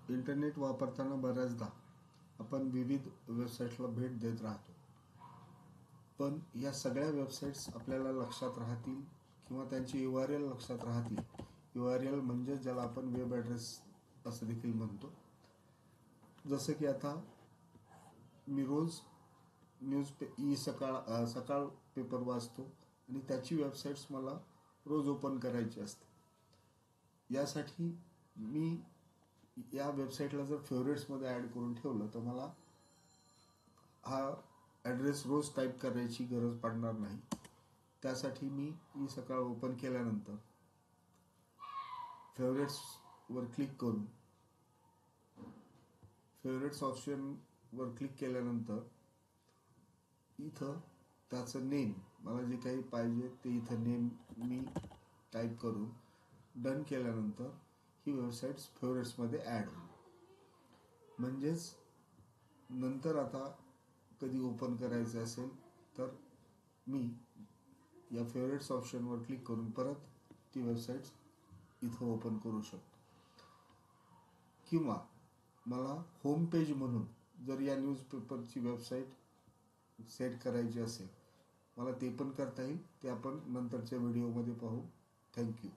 Internet वापरताना बऱ्याचदा आपण विविध वेबसाईट्सला भेट देत राहतो, पण या सगळ्या वेबसाईट्स आपल्याला लक्षात राहतील किंवा त्यांची URL लक्षात राहतील. URL म्हणजे ज्याला आपण वेब ॲड्रेस असं देखील म्हणतो. जसं की आता मी रोज सकाळ पेपर वाचतो आणि त्याची वेबसाईट्स मला रोज ओपन करायची असते. यासाठी मी या वेबसाईटला जर फेवरेट्समध्ये ॲड करून ठेवलं तर मला हा ॲड्रेस रोज टाईप करायची गरज पडणार नाही. त्यासाठी मी सकाळ ओपन केल्यानंतर फेवरेट्सवर क्लिक करून फेवरेट्स ऑप्शनवर क्लिक केल्यानंतर इथं त्याचं नेम, मला जे काही पाहिजे ते इथं नेम मी टाईप करून डन केल्यानंतर ही वेबसाईट्स फेवरेट्समध्ये ॲड होईल. म्हणजेच नंतर आता कधी ओपन करायचं असेल तर मी या फेवरेट्स ऑप्शनवर क्लिक करून परत ती वेबसाईट्स इथं ओपन करू शकतो. किंवा मला होम पेज म्हणून जर या न्यूजपेपरची वेबसाईट सेट करायची असेल मला ते पण करता येईल. ते आपण नंतरच्या व्हिडिओमध्ये पाहू. थँक्यू.